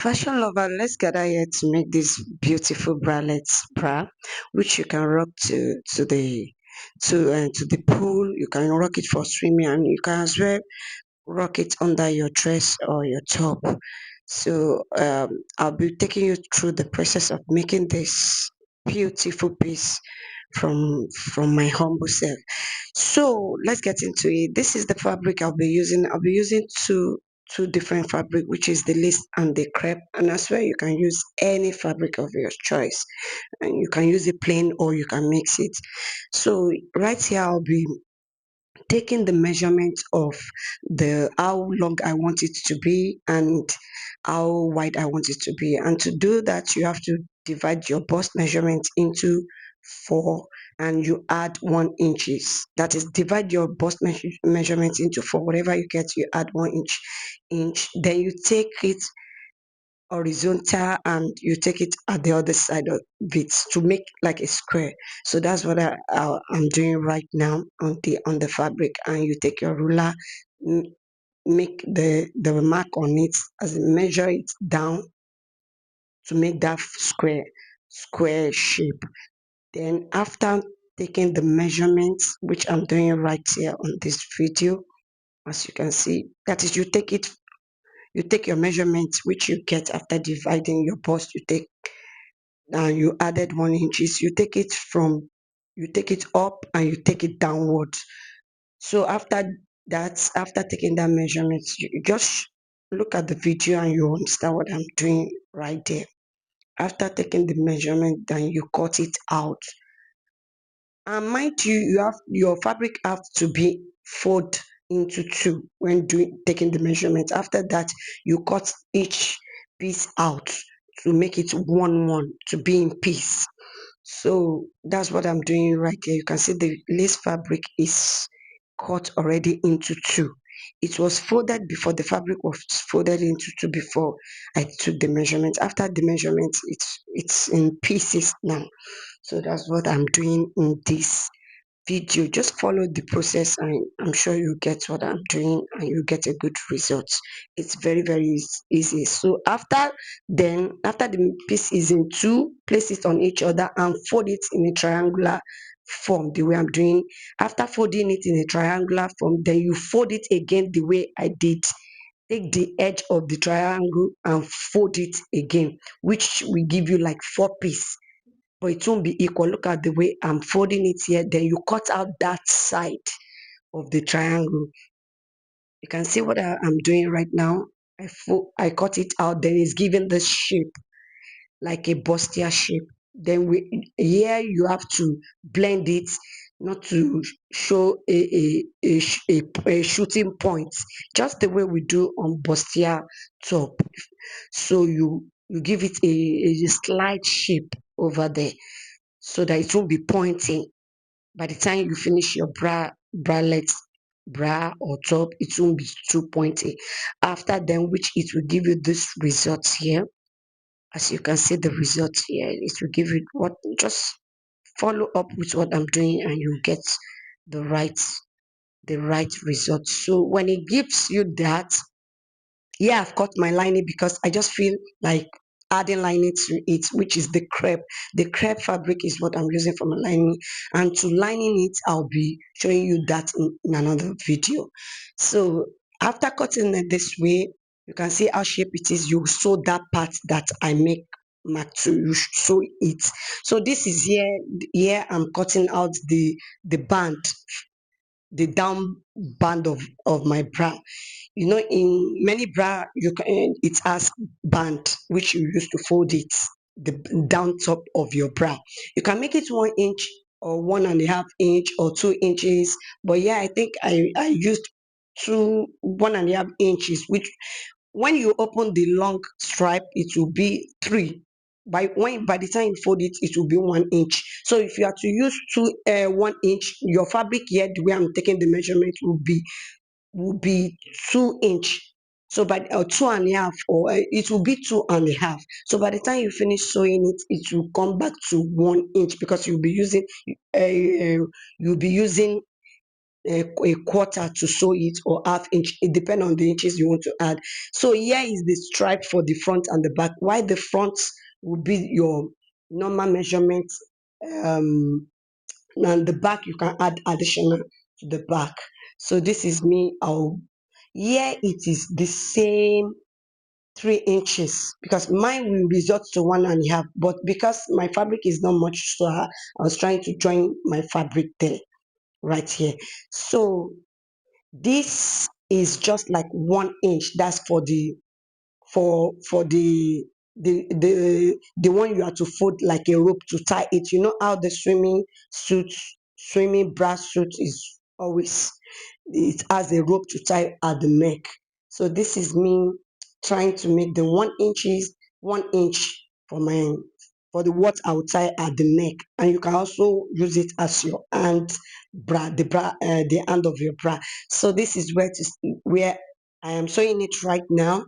Fashion lover, let's gather here to make this beautiful bralette bra, which you can rock to the pool. You can rock it for swimming, and you can as well rock it under your dress or your top. So I'll be taking you through the process of making this beautiful piece from my humble self. So let's get into it. This is the fabric I'll be using. I'll be using two different fabric, which is the lace and the crepe. And as well, you can use any fabric of your choice, and you can use it plain or you can mix it. So right here, I'll be taking the measurement of the how long I want it to be and how wide I want it to be. And to do that, you have to divide your bust measurement into four and you add 1 inches. That is, divide your bust measurement into four. Whatever you get, you add 1 inch. Then you take it horizontal and you take it at the other side of it to make like a square. So that's what I'm doing right now on the fabric. And you take your ruler, m- make the mark on it, as in measure it down to make that square shape. Then after taking the measurements, which I'm doing right here on this video, as you can see, that is, you take your measurements which you get after dividing your bust. You take and you added 1 inches. You take it up and you take it downward. So after that, after taking that measurement, you just look at the video and you understand what I'm doing right there. After taking the measurement, then you cut it out. And mind you, you have your fabric have to be fold into two when doing taking the measurement. After that, you cut each piece out to make it one to be in piece. So that's what I'm doing right here. You can see the lace fabric is cut already into two. It was folded before, the fabric was folded into two before I took the measurement. After the measurement, it's in pieces now. So that's what I'm doing in this video. Just follow the process and I'm sure you get what I'm doing and you get a good result. It's very easy. So after the piece is in two, place it on each other and fold it in a triangular form the way I'm doing. After folding it in a triangular form, then you fold it again the way I did. Take the edge of the triangle and fold it again, which will give you like four pieces, but it won't be equal. Look at the way I'm folding it here. Then you cut out that side of the triangle. You can see what I'm doing right now. I cut it out. Then it's giving this shape like a bustier shape. Then here you have to blend it, not to show a shooting point, just the way we do on bustier top. So you give it a slight shape over there so that it won't be pointing. By the time you finish your bralette bra or top, it won't be too pointy. After then, which it will give you this result here. As you can see the result here, it will give you what, just follow up with what I'm doing and you get the right result. So when it gives you that, yeah, I've cut my lining because I just feel like adding lining to it, which is the crepe. The crepe fabric is what I'm using for my lining. And to lining it, I'll be showing you that in another video. So after cutting it this way, you can see how shape it is. You sew that part that I make mark to, you sew it. So this is here I'm cutting out the band, the down band of my bra. You know, in many bra, you can it has band which you use to fold it, the down top of your bra. You can make it 1 inch or 1.5 inch or 2 inches. But yeah, I think I used 1.5 inches, which when you open the long stripe, it will be three. By the time you fold it, it will be 1 inch. So if you are to use 1 inch, your fabric here, the way I'm taking the measurement will be 2 inch. So by 2.5, or it will be 2.5. So by the time you finish sewing it, it will come back to 1 inch because you'll be using a quarter to sew it, or half inch. It depends on the inches you want to add. So here is the stripe for the front and the back. Why the front will be your normal measurement, um and the back you can add additional to the back. So this is me. Here it is the same 3 inches, because mine will result to 1.5, but because my fabric is not much, so I was trying to join my fabric there, right here. So this is just like 1 inch. That's for the the one you have to fold like a rope to tie it. You know how the swimming bra suit is always, it has a rope to tie at the neck. So this is me trying to make the 1 inches, 1 inch for my, for the what I will tie at the neck. And you can also use it as your hand bra, the hand of your bra. So this is where I am sewing it right now.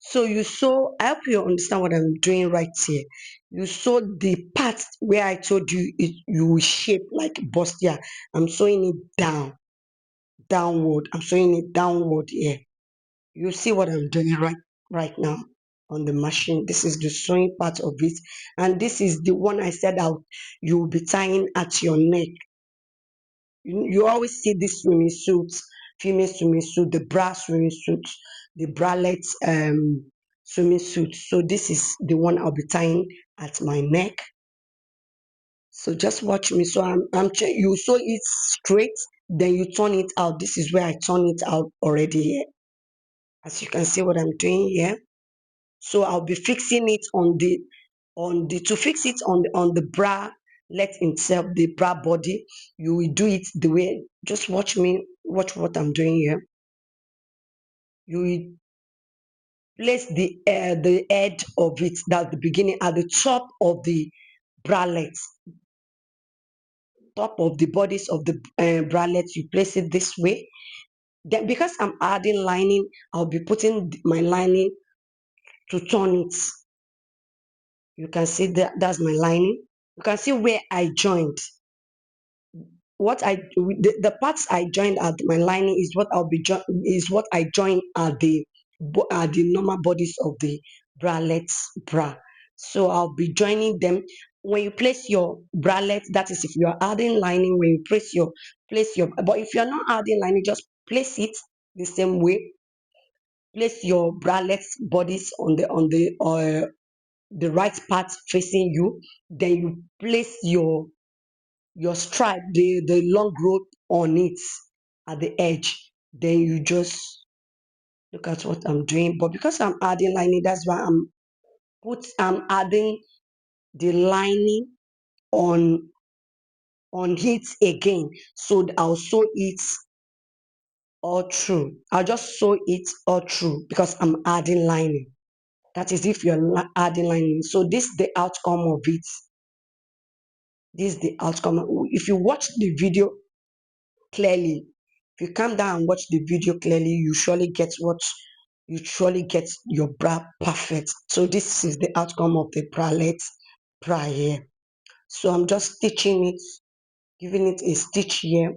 So you sew, I hope you understand what I'm doing right here. You sew the part where I told you you will shape like bust here. I'm sewing it downward. I'm sewing it downward here. You see what I'm doing right now on the machine. This is the sewing part of it, and this is the one I said out you will be tying at your neck. You always see this swimming suits, female swimming suit, the bra swimming suit, the bralette swimming suit. So this is the one I'll be tying at my neck. So just watch me. So you sew it straight, then you turn it out. This is where I turn it out already here. As you can see what I'm doing here. So I'll be fixing it to fix it on the bra let itself, the bra body. You will do it the way, just watch me, watch what I'm doing here. You will place the edge of it, that's the beginning, at the top of the bralette, top of the bodies of the bralette. You place it this way. Then because I'm adding lining, I'll be putting my lining to turn it. You can see that's my lining. You can see where I joined. The parts I joined at my lining is what is what I join at the normal bodies of the bralette bra. So I'll be joining them. When you place your bralette, that is if you are adding lining, when you place your, but if you're not adding lining, just place it the same way. Place your bralette bodies the right part facing you. Then you place your stripe, the long rope on it at the edge. Then you just look at what I'm doing. But because I'm adding lining, that's why I'm adding the lining on it again. So I'll sew it all through. I'll just sew it all through because I'm adding lining. That is if you're adding lining. So this is the outcome of it. This is the outcome. If you watch the video clearly, if you calm down and watch the video clearly, you surely get your bra perfect. So this is the outcome of the bralette bra here. So I'm just stitching it, giving it a stitch here,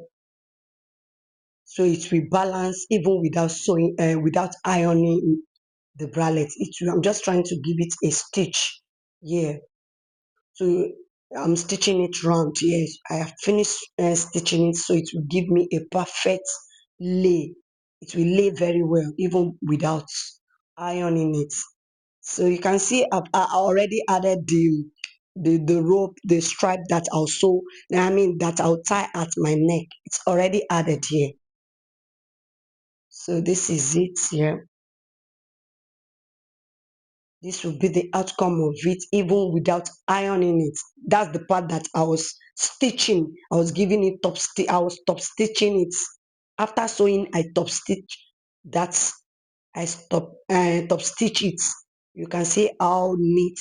so it will balance even without sewing, without ironing the bralette. I'm just trying to give it a stitch here. So I'm stitching it round. Yes, I have finished stitching it, so it will give me a perfect lay. It will lay very well even without ironing it. So you can see I already added the rope, the stripe that I'll sew, that I'll tie at my neck. It's already added here. So this is it here. This will be the outcome of it even without ironing it. That's the part that I was stitching. I was giving it I was top stitching it. After sewing, I top stitch. That's I top stitch it. You can see how neat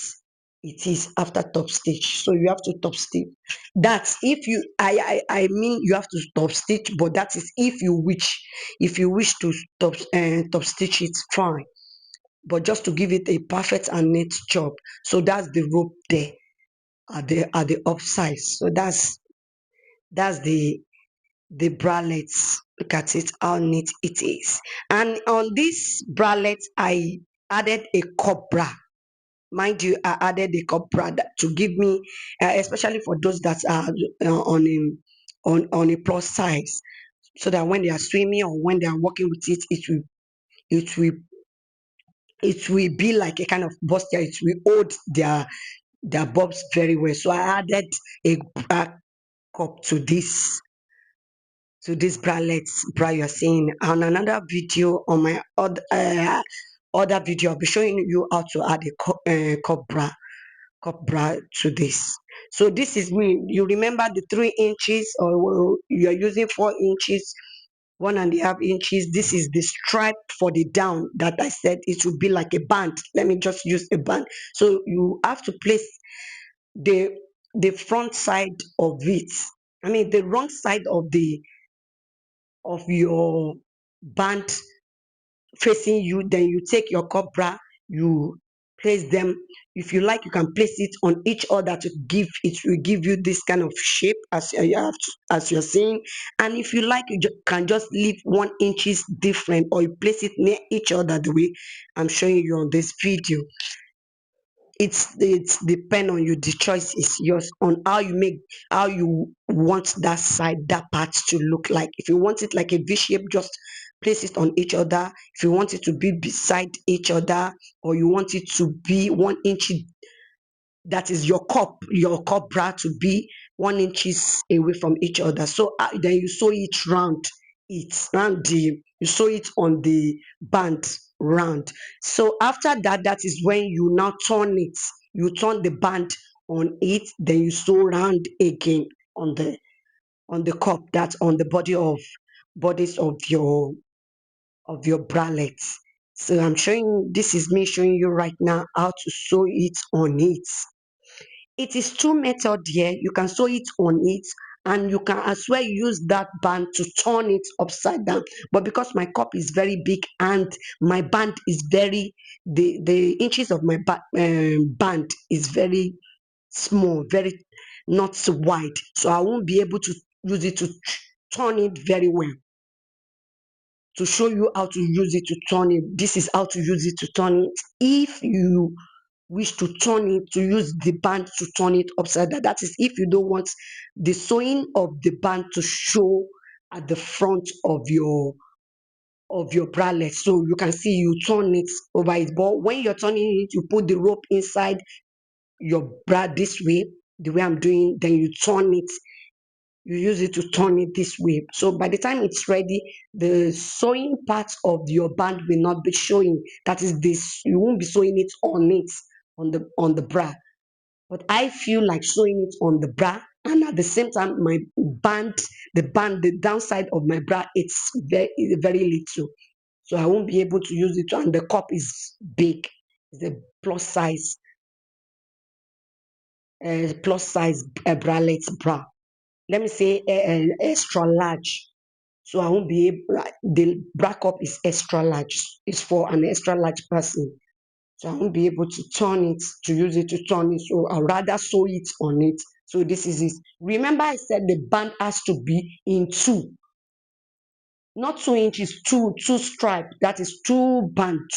it is after top stitch. So you have to top stitch. That's if you I mean you have to top stitch, but that is if you wish. If you wish to top stitch it, fine, but just to give it a perfect and neat job. So that's the rope there at the upside. So that's the the bralettes. Look at it, how neat it is. And on this bralette, I added a cobra. Mind you, I added a cobra to give me, especially for those that are on a plus size, so that when they are swimming or when they are walking with it, it will it will be like a kind of buster. It will hold their bobs very well. So I added a bra cup to this bralettes bra you're seeing. On another video, on my other video, I'll be showing you how to add a cup bra to this. So this is me. You remember the 3 inches, or you're using 4 inches, 1.5 inches. This is the stripe for the down that I said it would be like a band. Let me just use a band. So you have to place the front side of it. I mean the wrong side of your band facing you. Then you take your cobra, you place them. If you like, you can place it on each other to give it will give you this kind of shape as you have as you're seeing. And if you like, you can just leave 1 inches different, or you place it near each other the way I'm showing you on this video. It's depend on you. The choice is yours on how you want that side, that part to look like. If you want it like a V shape, just place it on each other. If you want it to be beside each other, or you want it to be 1 inch, that is your cup bra to be 1 inches away from each other. So then you sew it round, you sew it on the band round. So after that, that is when you now turn it. You turn the band on it, then you sew round again on the cup, that's on the bodies of your bralette. So this is me showing you right now how to sew it on it. It is two method here. You can sew it on it, and you can as well use that band to turn it upside down. But because my cup is very big and my band is very the inches of my band is very small, very not so wide, so I won't be able to use it to turn it very well. To show you how to use it to turn it, this is how to use it to turn it. If you wish to turn it, to use the band to turn it upside down, that is if you don't want the sewing of the band to show at the front of your bralette. So you can see you turn it over it, but when you're turning it, you put the rope inside your bra this way, the way I'm doing, then you turn it, you use it to turn it this way. So by the time it's ready, the sewing part of your band will not be showing. That is this, you won't be sewing it on the bra. But I feel like sewing it on the bra, and at the same time my the downside of my bra, it's very little. So I won't be able to use it, and the cup is big. It's a plus size bralette bra. Let me say extra large. So I won't be able, the bra cup is extra large. It's for an extra large person. So I won't be able to turn it, to use it to turn it. So I'll rather sew it on it. So this is it. Remember I said the band has to be in two, not 2 inches, two stripe. That is two band.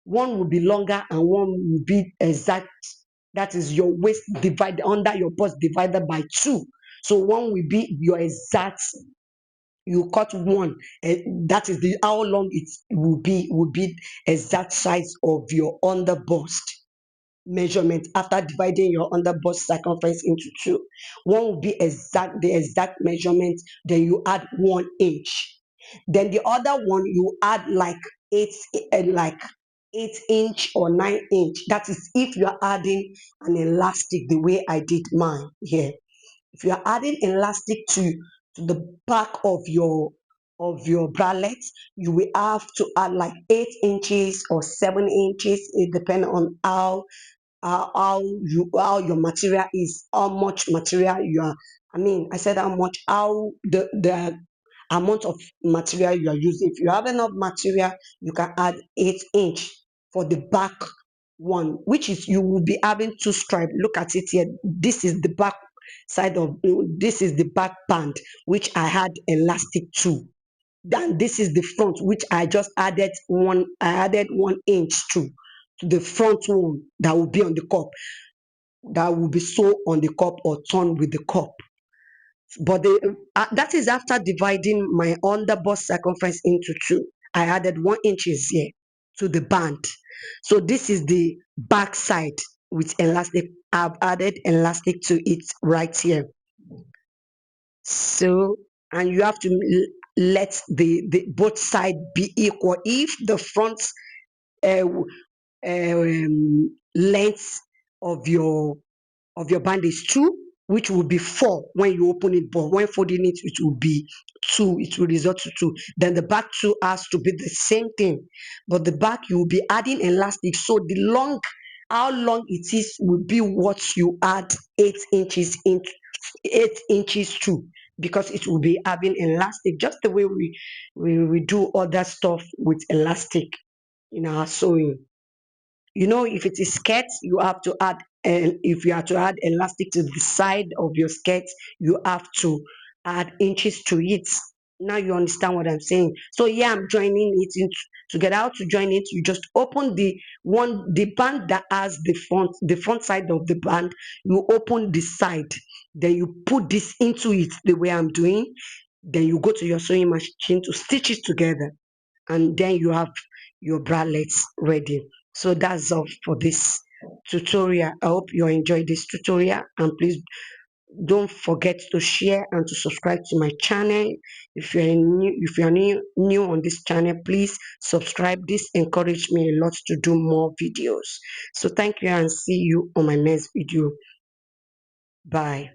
One will be longer and one will be exact. That is your waist divided under your bust divided by two. So one will be your exact, you cut one, that is the how long it will be exact size of your under bust measurement after dividing your under bust circumference into two. One will be the exact measurement, then you add 1 inch. Then the other one you add like 8 inch or 9 inch. That is if you are adding an elastic the way I did mine here. If you are adding elastic to the back of your bralette, you will have to add like 8 inches or 7 inches. It depends on how your material is, how much material you are. I mean, I said how much, how the amount of material you are using. If you have enough material, you can add 8 inch for the back one, which is you will be having two stripe. Look at it here. This is the back. side of, this is the back band which I had elastic to. Then this is the front which I just added one, I added 1 inch to the front one that will be on the cup, that will be sewn on the cup or torn with the cup. But that is after dividing my under bust circumference into two. I added 1 inches here to the band. So this is the back side with elastic. I've added elastic to it right here. So, and you have to let the both side be equal. If the front uh, length of your band is 2, which will be 4 when you open it, but when folding it, it will be 2. It will result to 2. Then the back 2 has to be the same thing, but the back you will be adding elastic. So the long, how long it is will be what you add 8 inches in, 8 inches to, because it will be having elastic, just the way we do other stuff with elastic in our sewing. If it is skirt, you have to add, and if you have to add elastic to the side of your skirt, you have to add inches to it. Now you understand what I'm saying. So yeah, I'm joining it in together. How to join it? You just open the band that has the front side of the band. You open the side, then you put this into it the way I'm doing. Then you go to your sewing machine to stitch it together, and then you have your bralette ready. So that's all for this tutorial. I hope you enjoyed this tutorial, and please don't forget to share and to subscribe to my channel. If you're new on this channel, please subscribe. This encourage me a lot to do more videos. So thank you, and see you on my next video. Bye.